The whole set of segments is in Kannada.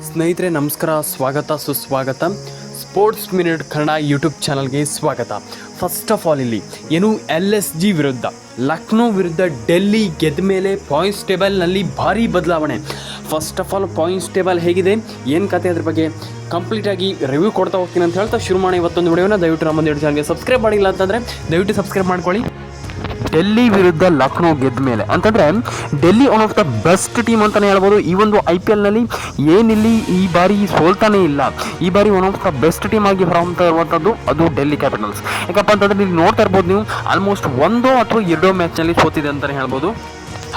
ಸ್ನೇಹಿತರೆ ನಮಸ್ಕಾರ, ಸ್ವಾಗತ ಸುಸ್ವಾಗತ. ಸ್ಪೋರ್ಟ್ಸ್ ಮಿನಿಟ್ ಕನ್ನಡ ಯೂಟ್ಯೂಬ್ ಚಾನಲ್ಗೆ ಸ್ವಾಗತ. ಫಸ್ಟ್ ಆಫ್ ಆಲ್ ಇಲ್ಲಿ ಏನು LSG ವಿರುದ್ಧ ಲಕ್ನೋ ವಿರುದ್ಧ ಡೆಲ್ಲಿ ಗೆದ್ದ ಮೇಲೆ ಪಾಯಿಂಟ್ಸ್ ಟೇಬಲ್ನಲ್ಲಿ ಭಾರಿ ಬದಲಾವಣೆ. First of all points table ಹೇಗಿದೆ, ಏನು ಕತೆ, ಅದ್ರ ಬಗ್ಗೆ ಕಂಪ್ಲೀಟಾಗಿ ರಿವ್ಯೂ ಕೊಡ್ತಾ ಹೋಗ್ತೀನಿ ಅಂತ ಹೇಳ್ತಾ ಶುರು ಮಾಡಿ ಇವತ್ತೊಂದು ವಿಡಿಯೋನ. ದಯವಿಟ್ಟು ನಮ್ಮ ಯೂಟ್ಯೂಬ್ ಚಾನಲ್ಗೆ ಸಬ್ಸ್ಕ್ರೈಬ್ ಮಾಡಿಲ್ಲ ಅಂತಂದರೆ ದಯವಿಟ್ಟು ಸಬ್ಸ್ಕ್ರೈಬ್ ಮಾಡ್ಕೊಳ್ಳಿ. ಡೆಲ್ಲಿ ವಿರುದ್ಧ ಲಕ್ನೋ ಗೆದ್ದ ಮೇಲೆ ಅಂತಂದರೆ Delhi one of the best team ಅಂತಲೇ ಹೇಳ್ಬೋದು. ಈ ಒಂದು IPLನಲ್ಲಿ ಏನಿಲ್ಲಿ ಈ ಬಾರಿ ಸೋಲ್ತಾನೇ ಇಲ್ಲ. ಈ ಬಾರಿ one of the best team ಆಗಿ ಹೊರಹೊಮ್ತಾ ಇರುವಂಥದ್ದು ಅದು ಡೆಲ್ಲಿ ಕ್ಯಾಪಿಟಲ್ಸ್. ಯಾಕಪ್ಪ ಅಂತಂದರೆ ಇಲ್ಲಿ ನೋಡ್ತಾ ಇರ್ಬೋದು ನೀವು, ಆಲ್ಮೋಸ್ಟ್ 1 ಅಥವಾ 2 ಮ್ಯಾಚ್ನಲ್ಲಿ ಸೋತಿದೆ ಅಂತಲೇ ಹೇಳ್ಬೋದು.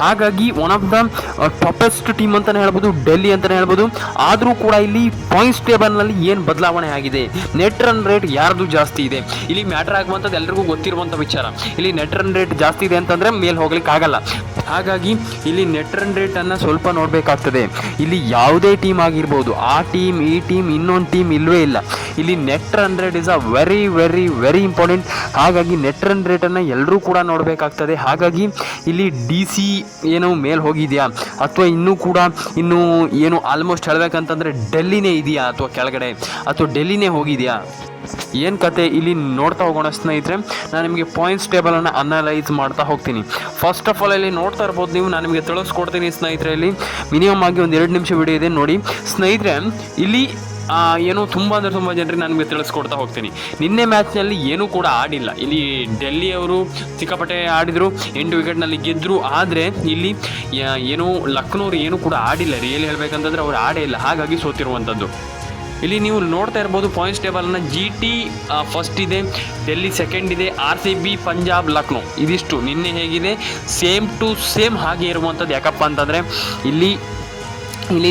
ಹಾಗಾಗಿ one of the toppest team ಅಂತಲೇ ಹೇಳ್ಬೋದು, ಡೆಲ್ಲಿ ಅಂತಲೇ ಹೇಳ್ಬೋದು. ಆದರೂ ಕೂಡ ಇಲ್ಲಿ ಪಾಯಿಂಟ್ಸ್ ಟೇಬಲ್ನಲ್ಲಿ ಏನು ಬದಲಾವಣೆ ಆಗಿದೆ, ನೆಟ್ ರನ್ ರೇಟ್ ಯಾರ್ದು ಜಾಸ್ತಿ ಇದೆ, ಇಲ್ಲಿ ಮ್ಯಾಟರ್ ಆಗುವಂಥದ್ದು ಎಲ್ರಿಗೂ ಗೊತ್ತಿರುವಂಥ ವಿಚಾರ. ಇಲ್ಲಿ ನೆಟ್ ರನ್ ರೇಟ್ ಜಾಸ್ತಿ ಇದೆ ಅಂತಂದರೆ ಮೇಲೆ ಹೋಗ್ಲಿಕ್ಕೆ ಆಗಲ್ಲ. ಹಾಗಾಗಿ ಇಲ್ಲಿ ನೆಟ್ ರನ್ ರೇಟನ್ನು ಸ್ವಲ್ಪ ನೋಡಬೇಕಾಗ್ತದೆ. ಇಲ್ಲಿ ಯಾವುದೇ ಟೀಮ್ ಆಗಿರ್ಬೋದು, ಆ ಟೀಮ್ ಈ ಟೀಮ್ ಇನ್ನೊಂದು ಟೀಮ್ ಇಲ್ಲವೇ ಇಲ್ಲ. ಇಲ್ಲಿ net run rate is a very very very important. ಹಾಗಾಗಿ ನೆಟ್ ರನ್ ರೇಟನ್ನು ಎಲ್ಲರೂ ಕೂಡ ನೋಡಬೇಕಾಗ್ತದೆ. ಹಾಗಾಗಿ ಇಲ್ಲಿ DC ಏನು ಮೇಲೆ ಹೋಗಿದೆಯಾ ಅಥವಾ ಇನ್ನೂ ಏನು ಆಲ್ಮೋಸ್ಟ್ ಹೇಳಬೇಕಂತಂದರೆ ಡೆಲ್ಲಿನೇ ಇದೆಯಾ ಅಥವಾ ಕೆಳಗಡೆ ಅಥವಾ ಡೆಲ್ಲಿನೇ ಹೋಗಿದೆಯಾ, ಏನು ಕತೆ ಇಲ್ಲಿ ನೋಡ್ತಾ ಹೋಗೋಣ ಸ್ನೇಹಿತರೆ. ನಾನು ನಿಮಗೆ ಪಾಯಿಂಟ್ಸ್ ಟೇಬಲನ್ನು ಅನಲೈಸ್ ಮಾಡ್ತಾ ಹೋಗ್ತೀನಿ. ಫಸ್ಟ್ ಆಫ್ ಆಲ್ ಇಲ್ಲಿ ನೋಡ್ತಾ ಇರ್ಬೋದು ನೀವು, ನಾನು ನಿಮಗೆ ತಿಳಿಸ್ಕೊಡ್ತೀನಿ ಸ್ನೇಹಿತರೆ. ಇಲ್ಲಿ ಮಿನಿಮಮ್ ಆಗಿ ಒಂದು 2 ನಿಮಿಷ ವಿಡಿಯೋ ಇದೆ ನೋಡಿ ಸ್ನೇಹಿತರೆ. ಇಲ್ಲಿ ಏನು ತುಂಬ ಜನರಿಗೆ ನಾನು ನಿಮಗೆ ತಿಳಿಸ್ಕೊಡ್ತಾ ಹೋಗ್ತೀನಿ. ನಿನ್ನೆ ಮ್ಯಾಚ್ನಲ್ಲಿ ಏನೂ ಕೂಡ ಆಡಿಲ್ಲ. ಇಲ್ಲಿ ಡೆಲ್ಲಿ ಅವರು ಸಿಕ್ಕಾಪಟ್ಟೆ ಆಡಿದರು, 8 ವಿಕೆಟ್ನಲ್ಲಿ ಗೆದ್ದರು. ಆದರೆ ಇಲ್ಲಿ ಏನು ಲಕ್ನೋರು ಏನೂ ಕೂಡ ಆಡಿಲ್ಲ. ರಿಯಲಿ ಹೇಳಬೇಕಂತಂದರೆ ಅವ್ರು ಆಡೇ ಇಲ್ಲ, ಹಾಗಾಗಿ ಸೋತಿರುವಂಥದ್ದು. ಇಲ್ಲಿ ನೀವು ನೋಡ್ತಾ ಇರ್ಬೋದು ಪಾಯಿಂಟ್ಸ್ ಟೇಬಲನ್ನು. GT ಫಸ್ಟ್ ಇದೆ, ಡೆಲ್ಲಿ ಸೆಕೆಂಡ್ ಇದೆ, RCB, ಪಂಜಾಬ್, ಲಕ್ನೋ ಇದಿಷ್ಟು ನಿನ್ನೆ ಹೇಗಿದೆ ಸೇಮ್ ಟು ಸೇಮ್ ಹಾಗೆ ಇರುವಂಥದ್ದು. ಯಾಕಪ್ಪ ಅಂತಂದರೆ ಇಲ್ಲಿ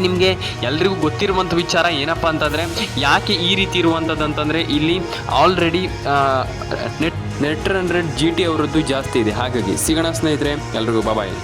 ನಿಮಗೆ ಎಲ್ರಿಗೂ ಗೊತ್ತಿರುವಂಥ ವಿಚಾರ ಏನಪ್ಪ ಅಂತಂದರೆ ಯಾಕೆ ಈ ರೀತಿ ಇರುವಂಥದ್ದು ಅಂತಂದರೆ ಇಲ್ಲಿ already net run rate GT ಅವರದ್ದು ಜಾಸ್ತಿ ಇದೆ. ಹಾಗಾಗಿ ಸಿಗೋಣ ಸ್ನೇಹಿತರೆ, ಎಲ್ರಿಗೂ ಬಾಯ್.